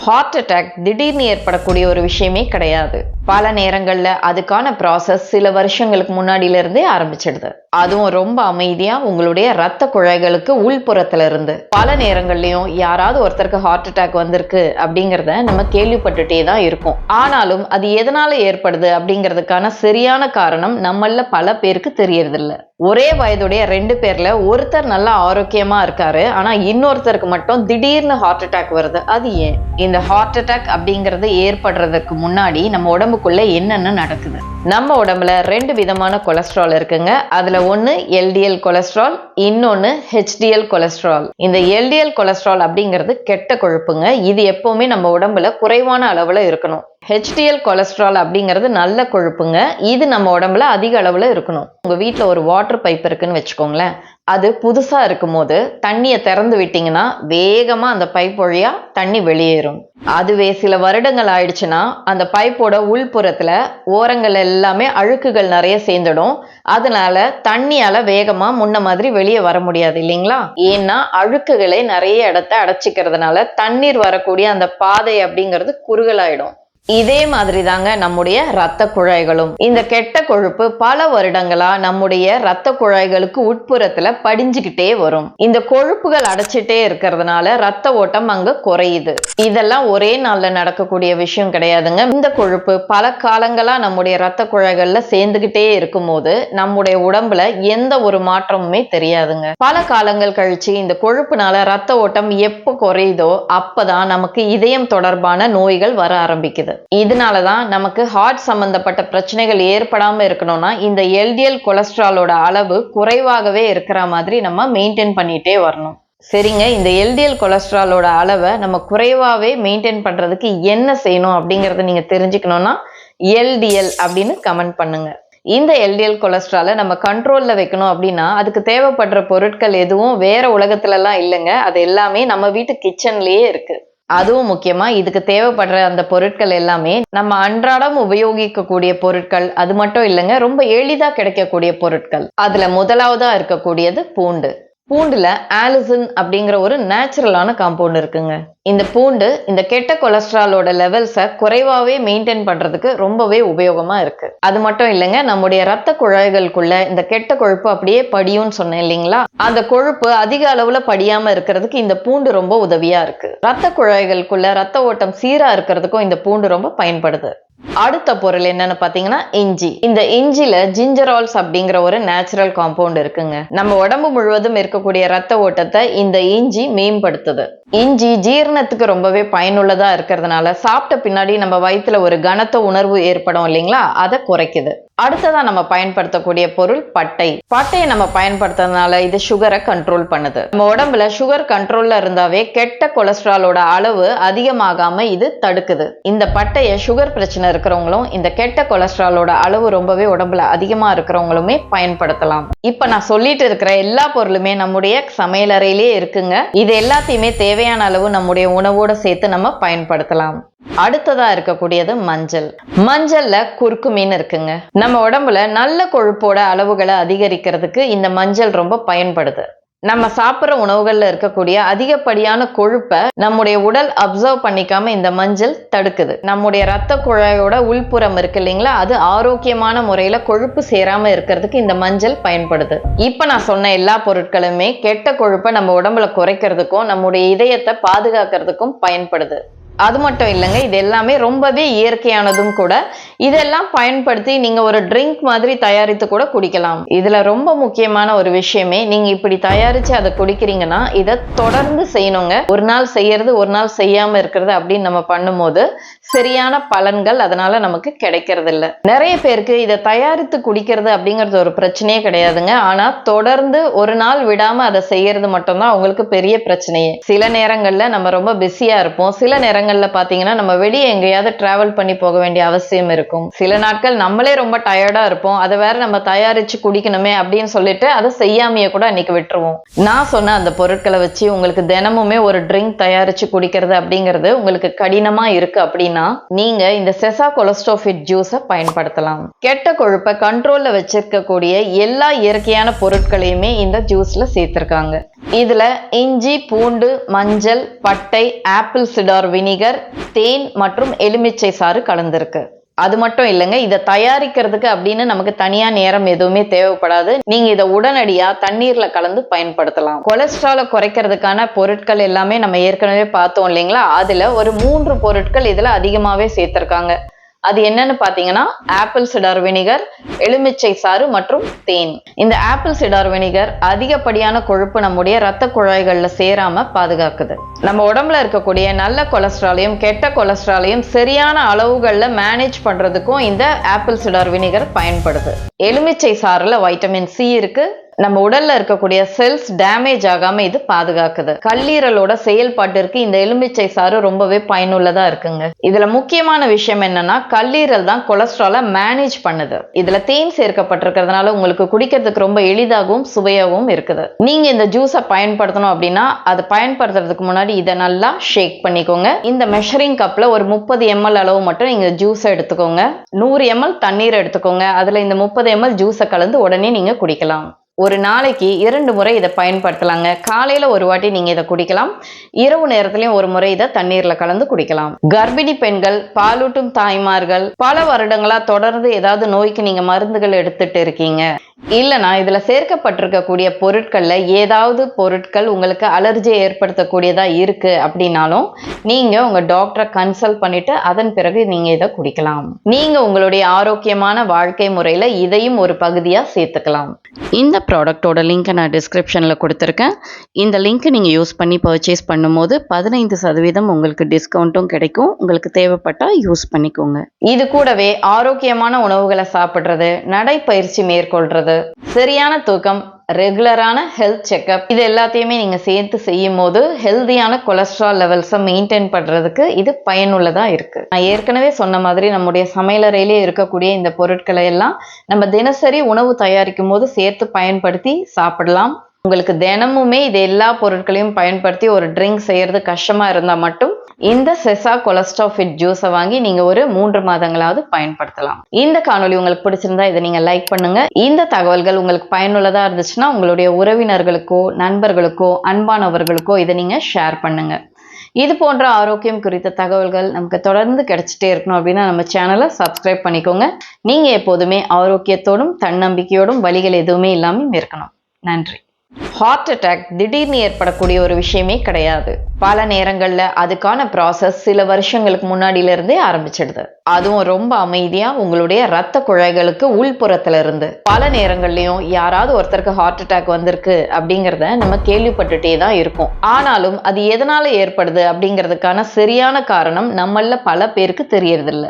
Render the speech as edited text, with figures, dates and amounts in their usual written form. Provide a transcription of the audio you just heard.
Heart attack திடீர்னு ஏற்படக்கூடிய ஒரு விஷயமே கிடையாது. பல நேரங்கள்ல அதுக்கான ப்ராசஸ் சில வருஷங்களுக்கு முன்னாடியில இருந்தே ஆரம்பிச்சிடுது. அதுவும் ரொம்ப அமைதியா உங்களுடைய ரத்த குழாய்களுக்கு உள்புறத்துல இருந்து. பல நேரங்கள்லயும் யாராவது ஒருத்தருக்கு ஹார்ட் அட்டாக் வந்திருக்கு அப்படிங்கறத நம்ம கேள்விப்பட்டுட்டே தான் இருக்கோம். ஆனாலும் அது எதனால ஏற்படுது அப்படிங்கிறதுக்கான சரியான காரணம் நம்மள பல பேருக்கு தெரியறது இல்ல. ஒரே வயதுடைய 2 பேர்ல ஒருத்தர் நல்லா ஆரோக்கியமா இருக்காரு, ஆனா இன்னொருத்தருக்கு மட்டும் திடீர்னு ஹார்ட் அட்டாக் வருது. அது ஏன்? இந்த ஹார்ட் அட்டாக் அப்படிங்கிறது ஏற்படுறதுக்கு முன்னாடி நம்ம உடம்புக்குள்ள என்னென்ன நடக்குது? நம்ம உடம்புல 2 விதமான கொலஸ்ட்ரால் இருக்குங்க. அதுல ஒண்ணு எல்டிஎல் கொலஸ்ட்ரால், இன்னொன்னு ஹெச்டிஎல் கொலஸ்ட்ரால். இந்த எல்டிஎல் கொலஸ்ட்ரால் அப்படிங்கிறது கெட்ட கொழுப்புங்க. இது எப்பவுமே நம்ம உடம்புல குறைவான அளவுல இருக்கணும். ஹெச்டிஎல் கொலஸ்ட்ரால் அப்படிங்கிறது நல்ல கொழுப்புங்க. இது நம்ம உடம்புல அதிக அளவுல இருக்கணும். உங்க வீட்டுல ஒரு வாட்டர் பைப் இருக்குன்னு வச்சுக்கோங்களேன். அது புதுசா இருக்கும் போது தண்ணியை திறந்து விட்டீங்கன்னா வேகமா அந்த பைப் வழியா தண்ணி வெளியேறும். அதுவே சில வருடங்கள் ஆயிடுச்சுன்னா அந்த பைப்போட உள்புறத்துல ஓரங்கள் எல்லாமே அழுக்குகள் நிறைய சேர்ந்துடும். அதனால தண்ணியால வேகமா முன்ன மாதிரி வெளியே வர முடியாது இல்லைங்களா? ஏன்னா அழுக்குகளை நிறைய இடத்த அடைச்சிக்கிறதுனால தண்ணீர் வரக்கூடிய அந்த பாதை அப்படிங்கிறது குறுகலாயிடும். இதே மாதிரி தாங்க நம்முடைய ரத்த குழாய்களும். இந்த கெட்ட கொழுப்பு பல வருடங்களா நம்முடைய ரத்த குழாய்களுக்கு உட்புறத்துல படிஞ்சுக்கிட்டே வரும். இந்த கொழுப்புகள் அடைச்சிட்டே இருக்கிறதுனால ரத்த ஓட்டம் அங்க குறையுது. இதெல்லாம் ஒரே நாள்ல நடக்கக்கூடிய விஷயம் கிடையாதுங்க. இந்த கொழுப்பு பல காலங்களா நம்முடைய ரத்த குழாய்கள்ல சேர்ந்துகிட்டே இருக்கும் போது நம்முடைய உடம்புல எந்த ஒரு மாற்றமுமே தெரியாதுங்க. பல காலங்கள் கழிச்சு இந்த கொழுப்புனால ரத்த ஓட்டம் எப்ப குறையுதோ அப்பதான் நமக்கு இதயம் தொடர்பான நோய்கள் வர ஆரம்பிக்குது. இதனாலதான் நமக்கு ஹார்ட் சம்பந்தப்பட்ட பிரச்சனைகள் ஏற்படாம இருக்கணும்னா இந்த எல்டிஎல் கொலஸ்ட்ராலோட அளவு குறைவாகவே இருக்கிற மாதிரி நம்ம மெயின்டைன் பண்ணிட்டே வரணும். சரிங்க, இந்த எல்டிஎல் கொலஸ்ட்ராலோட அளவை நம்ம குறைவாவே மெயின்டைன் பண்றதுக்கு என்ன செய்யணும் அப்படிங்கறத நீங்க தெரிஞ்சுக்கணும்னா எல்டிஎல் அப்படின்னு கமெண்ட் பண்ணுங்க. இந்த எல்டிஎல் கொலஸ்ட்ராலை நம்ம கண்ட்ரோல்ல வைக்கணும் அப்படின்னா அதுக்கு தேவைப்படுற பொருட்கள் எதுவும் வேற உலகத்துல எல்லாம் இல்லைங்க. அது எல்லாமே நம்ம வீட்டு கிச்சன்லயே இருக்கு. அதுவும் முக்கியமா இதுக்கு தேவைப்படுற அந்த பொருட்கள் எல்லாமே நம்ம அன்றாடம் உபயோகிக்கக்கூடிய பொருட்கள். அது மட்டும் இல்லைங்க, ரொம்ப எளிதா கிடைக்கக்கூடிய பொருட்கள். அதுல முதலாவதா இருக்கக்கூடியது பூண்டு. பூண்டுல ஆலிசின் அப்படிங்கிற ஒரு நேச்சுரலான காம்பவுண்ட் இருக்குங்க. இந்த பூண்டு இந்த கெட்ட கொலஸ்ட்ராலோட லெவல்ஸை குறைவாவே மெயின்டைன் பண்றதுக்கு ரொம்பவே உபயோகமா இருக்கு. அது மட்டும் இல்லைங்க, நம்முடைய ரத்த குழாய்களுக்குள்ள இந்த கெட்ட கொழுப்பு அப்படியே படியும்னு சொன்னேன் இல்லைங்களா? அந்த கொழுப்பு அதிக அளவுல படியாம இருக்கிறதுக்கு இந்த பூண்டு ரொம்ப உதவியா இருக்கு. ரத்த குழாய்களுக்குள்ள ரத்த ஓட்டம் சீரா இருக்கிறதுக்கும் இந்த பூண்டு ரொம்ப பயன்படுது. அடுத்த பொருள் என்னன்னு பாத்தீங்கன்னா இஞ்சி. இந்த இஞ்சில ஜிஞ்சரால்ஸ் அப்படிங்கிற ஒரு நேச்சுரல் காம்பவுண்ட் இருக்குங்க. நம்ம உடம்பு முழுவதும் இருக்கக்கூடிய ரத்த ஓட்டத்தை இந்த இஞ்சி மேம்படுத்துது. இஞ்சி ஜீரணத்துக்கு ரொம்பவே பயனுள்ளதா இருக்கிறதுனால சாப்பிட்ட பின்னாடி நம்ம வயிற்றுல ஒரு கனத்த உணர்வு ஏற்படும் இல்லைங்களா? அதை குறைக்குது. அடுத்ததா நம்ம பயன்படுத்தக்கூடிய பொருள் பட்டை. பட்டையை நம்ம பயன்படுத்துறதுனால இது சுகரை கண்ட்ரோல் பண்ணுது. நம்ம உடம்புல சுகர் கண்ட்ரோல்ல இருந்தாவே கெட்ட கொலஸ்ட்ராலோட அளவு அதிகமாகாம இது தடுக்குது. இந்த பட்டையை சுகர் பிரச்சனை இருக்கிறவங்களும் இந்த கெட்ட கொலஸ்ட்ராலோட அளவு ரொம்பவே உடம்புல அதிகமா இருக்கிறவங்களுமே பயன்படுத்தலாம். இப்ப நான் சொல்லிட்டு இருக்கிற எல்லா பொருளுமே நம்முடைய சமையலறையிலே இருக்குங்க. இது எல்லாத்தையுமே தேவையான அளவு நம்முடைய உணவோட சேர்த்து நம்ம பயன்படுத்தலாம். அடுத்ததா இருக்கக்கூடியது மஞ்சள். மஞ்சள்ல குர்குமின் இருக்குங்க. நம்ம உடம்புல நல்ல கொழுப்போட அளவுகளை அதிகரிக்கிறதுக்கு இந்த மஞ்சள் ரொம்ப பயன்படுது. நம்ம சாப்பிட்ற உணவுகள்ல இருக்கக்கூடிய அதிகப்படியான கொழுப்பை நம்முடைய உடல் அப்சர்வ் பண்ணிக்காம இந்த மஞ்சள் தடுக்குது. நம்முடைய ரத்த குழாயோட உள்புறம் இருக்கு இல்லைங்களா? அது ஆரோக்கியமான முறையில கொழுப்பு சேராம இருக்கிறதுக்கு இந்த மஞ்சள் பயன்படுது. இப்ப நான் சொன்ன எல்லா பொருட்களுமே கெட்ட கொழுப்பை நம்ம உடம்புல குறைக்கிறதுக்கும் நம்முடைய இதயத்தை பாதுகாக்கிறதுக்கும் பயன்படுது. அது மட்டும் இல்லைங்க, இது எல்லாமே ரொம்பவே இயற்கையானதும் கூட. இதெல்லாம் பயன்படுத்தி நீங்க ஒரு ட்ரிங்க் மாதிரி தயாரித்து கூட குடிக்கலாம். இதுல ரொம்ப முக்கியமான ஒரு விஷயமே, நீங்க இப்படி தயாரிச்சு அதை குடிக்கிறீங்கன்னா இதை தொடர்ந்து செய்யணுங்க. ஒரு நாள் செய்யறது ஒரு நாள் செய்யாம இருக்கிறது அப்படின்னு நம்ம பண்ணும்போது சரியான பலன்கள் அதனால நமக்கு கிடைக்கிறது இல்லை. நிறைய பேருக்கு இதை தயாரித்து குடிக்கிறது அப்படிங்கிறது ஒரு பிரச்சனையே கிடையாதுங்க. ஆனா தொடர்ந்து ஒரு நாள் விடாம அதை செய்யறது மட்டும்தான் அவங்களுக்கு பெரிய பிரச்சனையே. சில நேரங்கள்ல நம்ம ரொம்ப பிஸியா இருப்போம். சில நேரங்கள்ல பாத்தீங்கன்னா நம்ம வெளியே எங்கேயாவது டிராவல் பண்ணி போக வேண்டிய அவசியம் இருக்கும். சில நாட்கள் நம்மளே ரொம்ப டயர்டா இருப்போம். அதை வேற நம்ம தயாரிச்சு குடிக்கணுமே அப்படின்னு சொல்லிட்டு அதை செய்யாமையே கூட அன்னைக்கு விட்டுருவோம். நான் சொன்ன அந்த பொருட்களை வச்சு உங்களுக்கு தினமுமே ஒரு ட்ரிங்க் தயாரிச்சு குடிக்கிறது அப்படிங்கிறது உங்களுக்கு கடினமா இருக்கு அப்படின்னா நீங்க இந்த செசா கொலஸ்ட்ரோஃபிட் ஜூஸை பயன்படுத்தலாம். கெட்ட கொழுப்பை கண்ட்ரோல்ல வச்சிருக்கக்கூடிய எல்லா இயற்கையான பொருட்களையுமே இந்த ஜூஸ்ல சேர்த்திருக்காங்க. இதுல இஞ்சி, பூண்டு, மஞ்சள், பட்டை, ஆப்பிள் சிடார் வினிகர், தேன் மற்றும் எலுமிச்சை சாறு கலந்திருக்கு. அது மட்டும் இல்லைங்க, இதை தயாரிக்கிறதுக்கு அப்படின்னு நமக்கு தனியா நேரம் எதுவுமே தேவைப்படாது. நீங்க இதை உடனடியா தண்ணீர்ல கலந்து பயன்படுத்தலாம். கொலஸ்ட்ராலை குறைக்கிறதுக்கான பொருட்கள் எல்லாமே நம்ம ஏற்கனவே பார்த்தோம் இல்லைங்களா? அதுல ஒரு 3 பொருட்கள் இதுல அதிகமாவே சேர்த்திருக்காங்க. அது என்னன்னு பாத்தீங்கன்னா ஆப்பிள் சிடார் வினிகர், எலுமிச்சை சாறு மற்றும் தேன். இந்த ஆப்பிள் சிடார் வினிகர் அதிகப்படியான கொழுப்பு நம்முடைய ரத்த குழாய்கள்ல சேராம பாதுகாக்குது. நம்ம உடம்புல இருக்கக்கூடிய நல்ல கொலஸ்ட்ராலையும் கெட்ட கொலஸ்ட்ராலையும் சரியான அளவுகள்ல மேனேஜ் பண்றதுக்கும் இந்த ஆப்பிள் சிடார் வினிகர் பயன்படுது. எலுமிச்சை சாறுல வைட்டமின் சி இருக்கு. நம்ம உடல்ல இருக்கக்கூடிய செல்ஸ் டேமேஜ் ஆகாம இது பாதுகாக்குது. கல்லீரலோட செயல்பாட்டிற்கு இந்த எலுமிச்சை சாறு ரொம்பவே பயனுள்ளதா இருக்குங்க. இதுல முக்கியமான விஷயம் என்னன்னா, கல்லீரல் தான் கொலஸ்ட்ராலை மேனேஜ் பண்ணுது. இதுல தேன் சேர்க்கப்பட்டிருக்கிறதுனால உங்களுக்கு குடிக்கிறதுக்கு ரொம்ப எளிதாகவும் சுவையாகவும் இருக்குது. நீங்க இந்த ஜூஸை பயன்படுத்தணும் அப்படின்னா அது பயன்படுத்துறதுக்கு முன்னாடி இதை நல்லா ஷேக் பண்ணிக்கோங்க. இந்த மெஷரிங் கப்ல ஒரு 30 ml அளவு மட்டும் நீங்க ஜூஸை எடுத்துக்கோங்க. 100 ml தண்ணீர் எடுத்துக்கோங்க. அதுல இந்த 30 ml ஜூஸை கலந்து உடனே நீங்க குடிக்கலாம். ஒரு நாளைக்கு 2 முறை இதை பயன்படுத்தலாங்க. காலையில ஒரு வாட்டி நீங்க இதை குடிக்கலாம். இரவு நேரத்திலையும் ஒரு முறை இதை தண்ணீர்ல கலந்து குடிக்கலாம். கர்ப்பிணி பெண்கள், பாலூட்டும் தாய்மார்கள், பல வருடங்களா தொடர்ந்து ஏதாவது நோய்க்கு நீங்க மருந்துகள் எடுத்துட்டு இருக்கீங்க, இல்லைனா இதுல சேர்க்கப்பட்டிருக்கக்கூடிய பொருட்கள்ல ஏதாவது பொருட்கள் உங்களுக்கு அலர்ஜியை ஏற்படுத்தக்கூடியதா இருக்கு அப்படின்னாலும் நீங்க உங்க டாக்டரை கன்சல்ட் பண்ணிட்டு அதன் பிறகு நீங்க இதை குடிக்கலாம். நீங்க உங்களுடைய ஆரோக்கியமான வாழ்க்கை முறையில இதையும் ஒரு பகுதியா சேர்த்துக்கலாம். இந்த ப்ராடக்டோட லிங்க்கை நான் டிஸ்கிரிப்ஷனில் கொடுத்துருக்கேன். இந்த லிங்க் நீங்கள் யூஸ் பண்ணி பர்ச்சேஸ் பண்ணும்போது 15% உங்களுக்கு டிஸ்கவுண்ட்டும் கிடைக்கும். உங்களுக்கு தேவைப்பட்டால் யூஸ் பண்ணிக்கோங்க. இது கூடவே ஆரோக்கியமான உணவுகளை சாப்பிட்றது, நடைப்பயிற்சி மேற்கொள்றது, சரியான தூக்கம், ரெகுலரான ஹெல்த் செக்அப், இது எல்லாத்தையுமே நீங்க சேர்த்து செய்யும் போது ஹெல்தியான கொலஸ்ட்ரால் லெவல்ஸை மெயின்டைன் பண்றதுக்கு இது பயனுள்ளதா இருக்கு. நான் ஏற்கனவே சொன்ன மாதிரி நம்முடைய சமையலறையிலே இருக்கக்கூடிய இந்த பொருட்களை எல்லாம் நம்ம தினசரி உணவு தயாரிக்கும் போது சேர்த்து பயன்படுத்தி சாப்பிடலாம். உங்களுக்கு தினமுமே இது எல்லா பொருட்களையும் பயன்படுத்தி ஒரு ட்ரிங்க் செய்யறது கஷ்டமா இருந்தா மட்டும் இந்த செசா கொலஸ்ட்ராஃபிட் ஜூஸை வாங்கி நீங்க ஒரு 3 மாதங்களாவது பயன்படுத்தலாம். இந்த காணொளி உங்களுக்கு பிடிச்சிருந்தா இதை நீங்க லைக் பண்ணுங்க. இந்த தகவல்கள் உங்களுக்கு பயனுள்ளதா இருந்துச்சுன்னா உங்களுடைய உறவினர்களுக்கோ, நண்பர்களுக்கோ, அன்பானவர்களுக்கோ இதை நீங்க ஷேர் பண்ணுங்க. இது போன்ற ஆரோக்கியம் குறித்த தகவல்கள் நமக்கு தொடர்ந்து கிடைச்சிட்டே இருக்கணும் அப்படின்னா நம்ம சேனலை சப்ஸ்கிரைப் பண்ணிக்கோங்க. நீங்க எப்போதுமே ஆரோக்கியத்தோடும் தன்னம்பிக்கையோடும் வலிகள் எதுவுமே இல்லாமல் இருக்கணும். நன்றி. ஹார்ட் அட்டாக் திடீர்னு ஏற்படக்கூடிய ஒரு விஷயமே கிடையாது. பல நேரங்கள்ல அதுக்கான ப்ராசஸ் சில வருஷங்களுக்கு முன்னாடியில இருந்தே ஆரம்பிச்சிடுது. அதுவும் ரொம்ப அமைதியா உங்களுடைய ரத்த குழாய்களுக்கு உள்புறத்துல இருந்து. பல நேரங்கள்லயும் யாராவது ஒருத்தருக்கு ஹார்ட் அட்டாக் வந்திருக்கு அப்படிங்கிறத நம்ம கேள்விப்பட்டுட்டே தான் இருக்கோம். ஆனாலும் அது எதனால ஏற்படுது அப்படிங்கிறதுக்கான சரியான காரணம் நம்மள பல பேருக்கு தெரியறதில்ல.